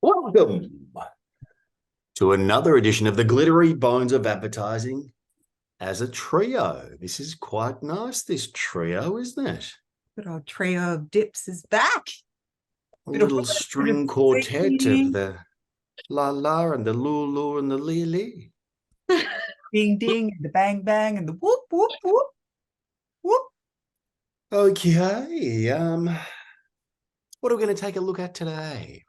Welcome to another edition of the glittery bones of advertising as a trio. This is quite nice, this trio, isn't it? Good old trio of dips is back. A little string quartet of the la la and the lulu and the lee lee. Ding ding and the bang bang and the whoop whoop whoop whoop. Okay, what are we going to take a look at today?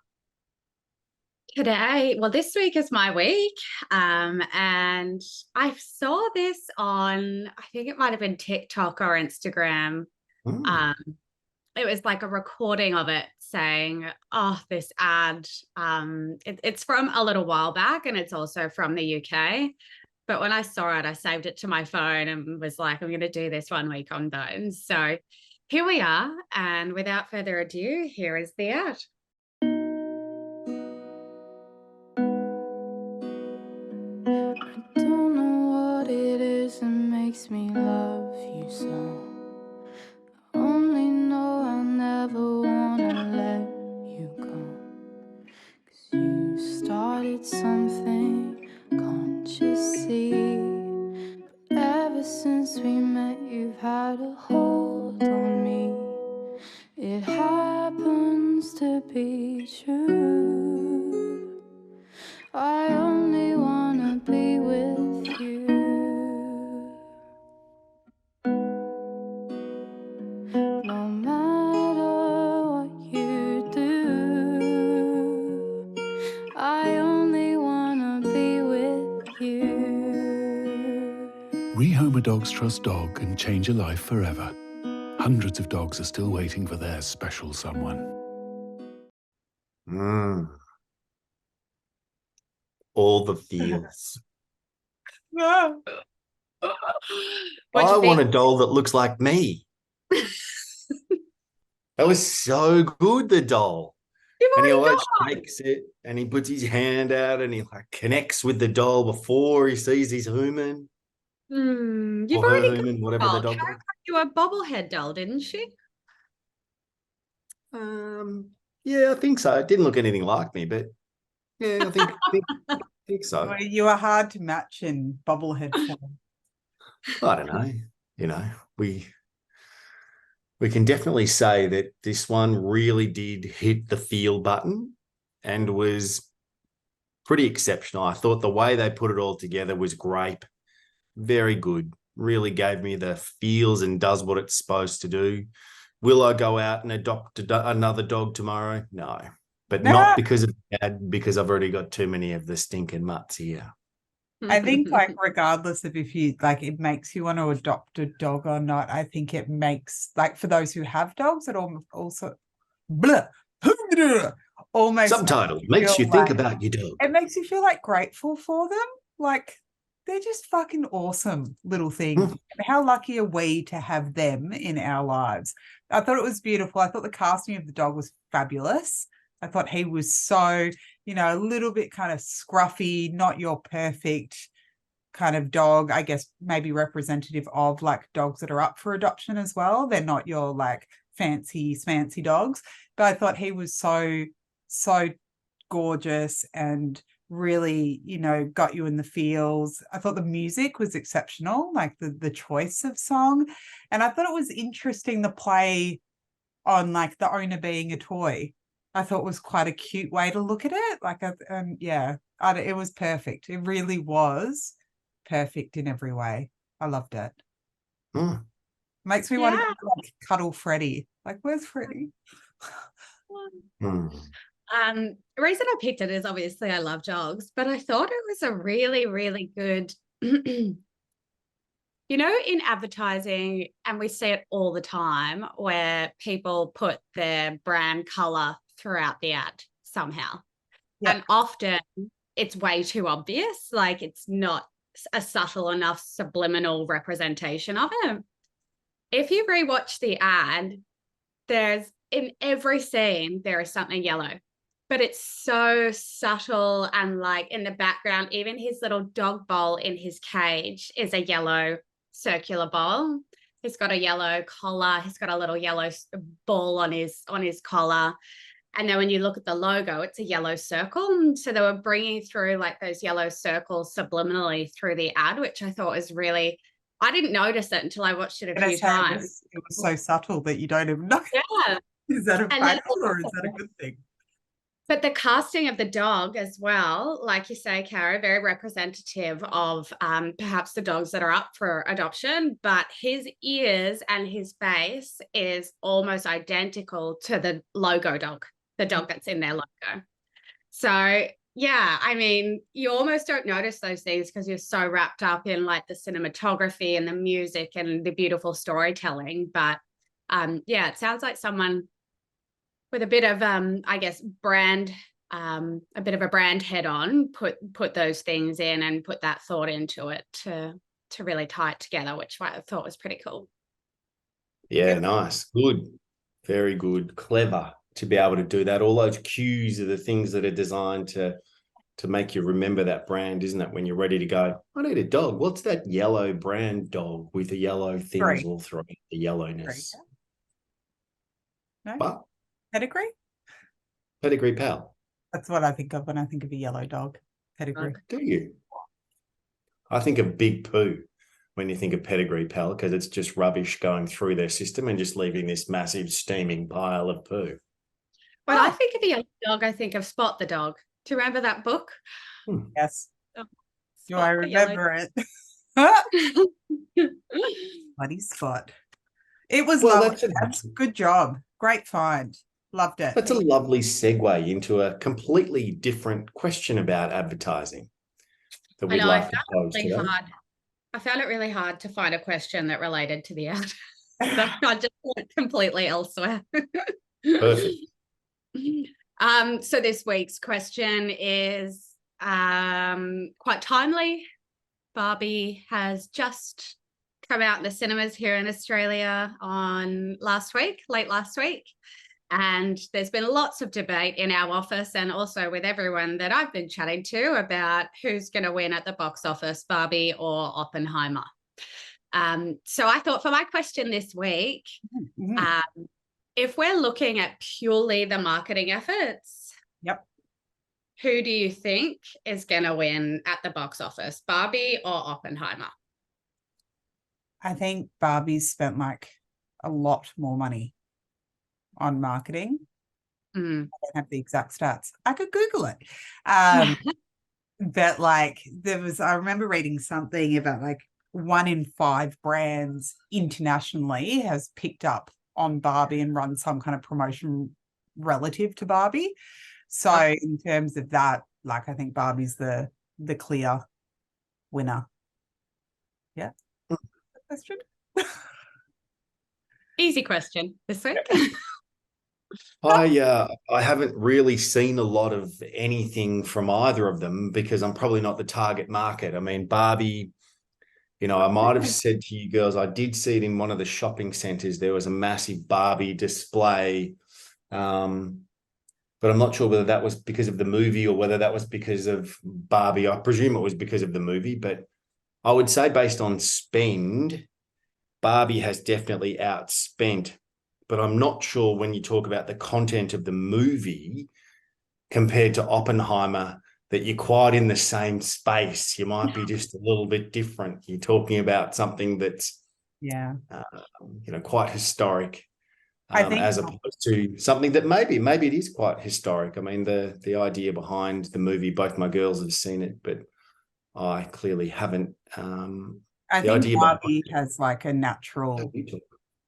This week is my week, and I saw this on, I think it might have been TikTok or Instagram. It was like a recording of it saying, oh, this ad, it's from a little while back and it's also from the UK. But when I saw it, I saved it to my phone and was like, I'm going to do this 1 week on Bones. So here we are. And without further ado, here is the ad. Makes me love you so. I only know I'll never wanna let you go. 'Cause you started something, can't you see? But ever since we met, you've had a hold on me. It happens to be true. I only wanna be with you. No matter what you do, I only wanna be with you. Rehome a Dog's Trust dog and change a life forever. Hundreds of dogs are still waiting for their special someone. All the feels. Ah. I want a doll that looks like me. That was so good, the doll. And he always shakes it and he puts his hand out and he like connects with the doll before he sees his human. You've Or her already human, got whatever the dog Kara got you a bobblehead doll, didn't she? Yeah, I think so. It didn't look anything like me, but yeah, I think so. Well, you are hard to match in bobblehead form. I don't know. You know, we can definitely say that this one really did hit the feel button and was pretty exceptional. I thought the way they put it all together was great. Very good. Really gave me the feels and does what it's supposed to do. Will I go out and adopt another dog tomorrow? No. But not because of that, because I've already got too many of the stinking mutts here. I think like regardless of if you like it makes you want to adopt a dog or not, I think it makes like for those who have dogs, it also almost Subtitle makes you think about your dog. It makes you feel like grateful for them. Like they're just fucking awesome little things. And how lucky are we to have them in our lives? I thought it was beautiful. I thought the casting of the dog was fabulous. I thought he was so, a little bit kind of scruffy, not your perfect kind of dog, I guess maybe representative of like dogs that are up for adoption as well. They're not your like fancy dogs. But I thought he was so gorgeous and really, got you in the feels. I thought the music was exceptional, like the choice of song. And I thought it was interesting the play on like the owner being a toy. I thought was quite a cute way to look at it. Like, it was perfect. It really was perfect in every way. I loved it. Makes me want to like cuddle Freddie. Like, where's Freddie? The reason I picked it is obviously I love dogs, but I thought it was a really, really good, in advertising, and we see it all the time where people put their brand color throughout the ad somehow. Yep. And often it's way too obvious. Like it's not a subtle enough subliminal representation of it. If you rewatch the ad, in every scene, there is something yellow, but it's so subtle. And like in the background, even his little dog bowl in his cage is a yellow circular bowl. He's got a yellow collar. He's got a little yellow ball on his collar. And then when you look at the logo, it's a yellow circle. So they were bringing through like those yellow circles subliminally through the ad, which I thought was really, I didn't notice it until I watched it a few times. It was so subtle that you don't even know. Yeah. Is that a bad or is that a good thing? But the casting of the dog as well, like you say, Caro, very representative of perhaps the dogs that are up for adoption, but his ears and his face is almost identical to the logo dog, the dog that's in their logo. So, yeah, I mean, you almost don't notice those things because you're so wrapped up in like the cinematography and the music and the beautiful storytelling. But yeah, it sounds like someone with a bit of I guess brand a bit of a brand head on put those things in and put that thought into it to really tie it together, which I thought was pretty cool. Yeah, nice, good, very good, clever to be able to do that. All those cues are the things that are designed to make you remember that brand, isn't it? When you're ready to go, I need a dog. What's that yellow brand dog with the yellow things all through it, the yellowness? No? But Pedigree? Pedigree Pal. That's what I think of when I think of a yellow dog. Pedigree. Do you? I think of Big Pooh when you think of Pedigree Pal because it's just rubbish going through their system and just leaving this massive steaming pile of poo. When I think of a yellow dog, I think of Spot the dog. Do you remember that book? Yes. Oh, do I remember it? Bloody Spot. It was lovely. That's good job. Great find. Loved it. That's a lovely segue into a completely different question about advertising that we'd like to pose today. I found it really hard to find a question that related to the ad. So I just went completely elsewhere. Perfect. So this week's question is quite timely. Barbie has just come out in the cinemas here in Australia on late last week. And there's been lots of debate in our office and also with everyone that I've been chatting to about who's going to win at the box office, Barbie or Oppenheimer. So I thought for my question this week, if we're looking at purely the marketing efforts, who do you think is going to win at the box office, Barbie or Oppenheimer? I think Barbie's spent like a lot more money on marketing. I don't have the exact stats. I could Google it. But like I remember reading something about like 1 in 5 brands internationally has picked up on Barbie and run some kind of promotion relative to Barbie. So in terms of that, like I think Barbie's the clear winner. Yeah. Question? Easy question this week. I haven't really seen a lot of anything from either of them because I'm probably not the target market. I mean, Barbie, I might have said to you girls, I did see it in one of the shopping centers. There was a massive Barbie display, but I'm not sure whether that was because of the movie or whether that was because of Barbie. I presume it was because of the movie, but I would say based on spend, Barbie has definitely outspent. But I'm not sure when you talk about the content of the movie compared to Oppenheimer that you're quite in the same space. You might be just a little bit different. You're talking about something that's, quite historic, I think, as opposed to something that maybe it is quite historic. I mean, the idea behind the movie, both my girls have seen it, but I clearly haven't. I think Barbie has like a natural.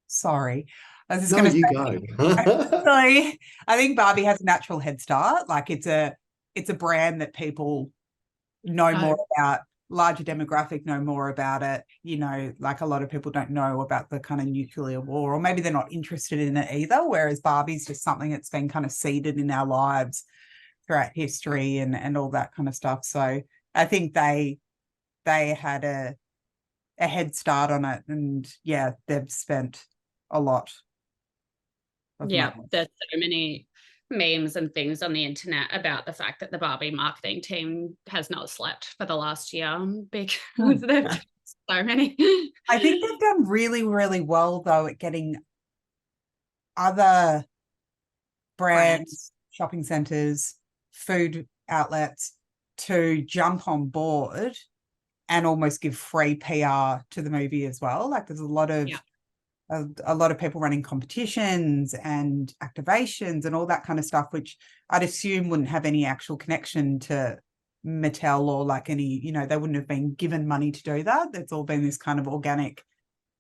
Sorry. I was just going to say, sorry. I think Barbie has a natural head start. Like it's a brand that people know more about, larger demographic know more about it. Like a lot of people don't know about the kind of nuclear war, or maybe they're not interested in it either. Whereas Barbie's just something that's been kind of seeded in our lives throughout history and all that kind of stuff. So I think they had a head start on it, and they've spent a lot. Yeah, there's so many memes and things on the internet about the fact that the Barbie marketing team has not slept for the last year because there's so many. I think they've done really, really well though at getting other brands shopping centres, food outlets to jump on board and almost give free PR to the movie as well. Like there's a lot of people running competitions and activations and all that kind of stuff, which I'd assume wouldn't have any actual connection to Mattel or like any, they wouldn't have been given money to do that. It's all been this kind of organic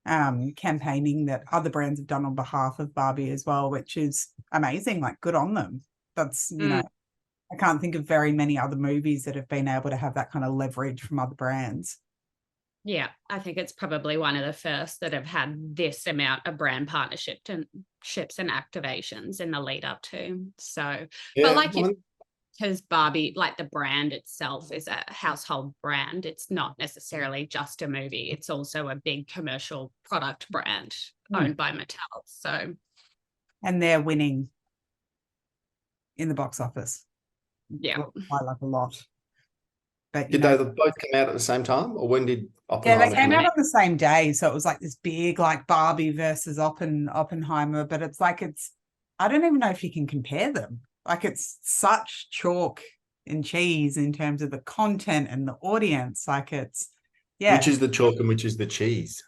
campaigning that other brands have done on behalf of Barbie as well, which is amazing. Like, good on them. That's, I can't think of very many other movies that have been able to have that kind of leverage from other brands. Yeah, I think it's probably one of the first that have had this amount of brand partnerships and activations in the lead up to. So, but like because Barbie, like the brand itself is a household brand. It's not necessarily just a movie. It's also a big commercial product brand owned by Mattel. So, and they're winning in the box office. Yeah, I like a lot. But did they both come out at the same time, or when did Oppenheimer? Yeah, they came out on the same day, so it was like this big, like Barbie versus Oppenheimer. But it's like I don't even know if you can compare them. Like it's such chalk and cheese in terms of the content and the audience. Like it's Which is the chalk and which is the cheese?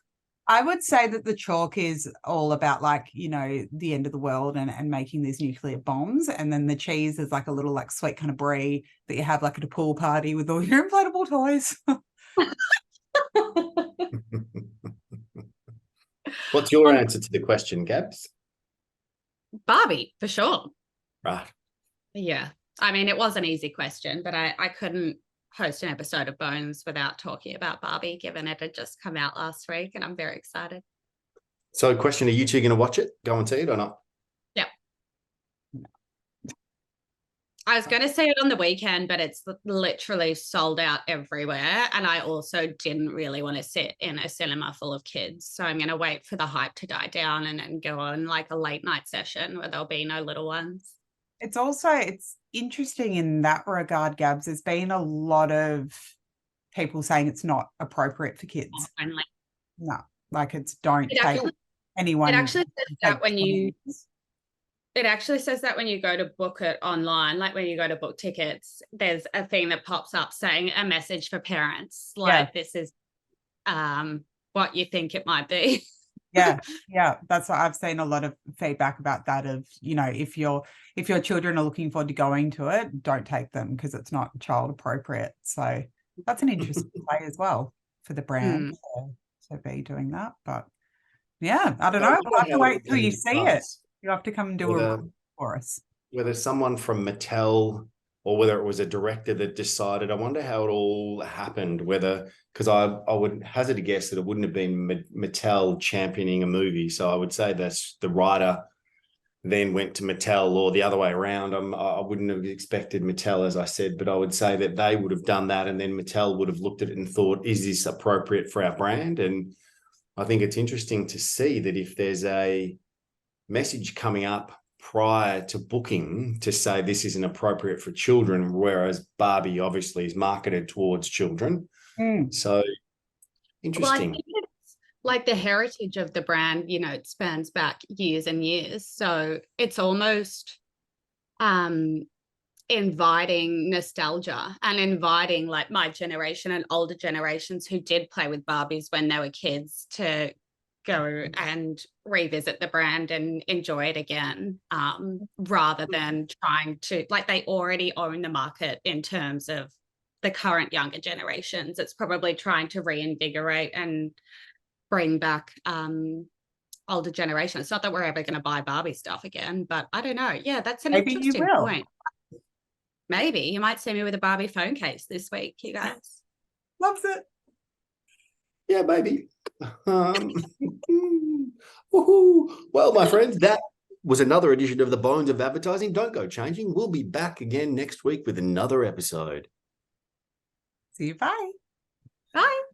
I would say that the chalk is all about like, the end of the world and making these nuclear bombs. And then the cheese is like a little like sweet kind of brie that you have like at a pool party with all your inflatable toys. What's your answer to the question, Gabs? Barbie, for sure. Right. Yeah. I mean, it was an easy question, but I couldn't host an episode of Bones without talking about Barbie, given it had just come out last week, and I'm very excited. So, question: are you two going to watch it? Go and see it or not? Yep. I was going to see it on the weekend, but it's literally sold out everywhere, and I also didn't really want to sit in a cinema full of kids, so I'm going to wait for the hype to die down and go on like a late night session where there'll be no little ones. It's interesting in that regard, Gabs. There's been a lot of people saying it's not appropriate for kids. No, like don't take anyone. It actually says that when you go to book it online, like when you go to book tickets, there's a thing that pops up saying a message for parents. Like this is what you think it might be. Yeah. That's what I've seen a lot of feedback about that of, if your children are looking forward to going to it, don't take them because it's not child appropriate. So that's an interesting play as well for the brand to be doing that. But yeah, I don't know. We'll have to wait till you see it. You have to come and do a review for us. Whether someone from Mattel or whether it was a director that decided, I wonder how it all happened, because I would hazard a guess that it wouldn't have been Mattel championing a movie. So I would say that's the writer then went to Mattel or the other way around. I wouldn't have expected Mattel, as I said, but I would say that they would have done that and then Mattel would have looked at it and thought, is this appropriate for our brand? And I think it's interesting to see that if there's a message coming up prior to booking to say this isn't appropriate for children, whereas Barbie obviously is marketed towards children. So interesting. Well, I think it's like the heritage of the brand, it spans back years and years. So it's almost inviting nostalgia and inviting like my generation and older generations who did play with Barbies when they were kids to go and revisit the brand and enjoy it again, rather than trying to, like, they already own the market in terms of the current younger generations. It's probably trying to reinvigorate and bring back older generations. It's not that we're ever going to buy Barbie stuff again, but I don't know. Yeah, that's an interesting point. Maybe you might see me with a Barbie phone case this week, you guys. Loves it. Yeah, baby. Woohoo. Well, my friends, that was another edition of the Bones of Advertising. Don't go changing. We'll be back again next week with another episode. See you. Bye. Bye.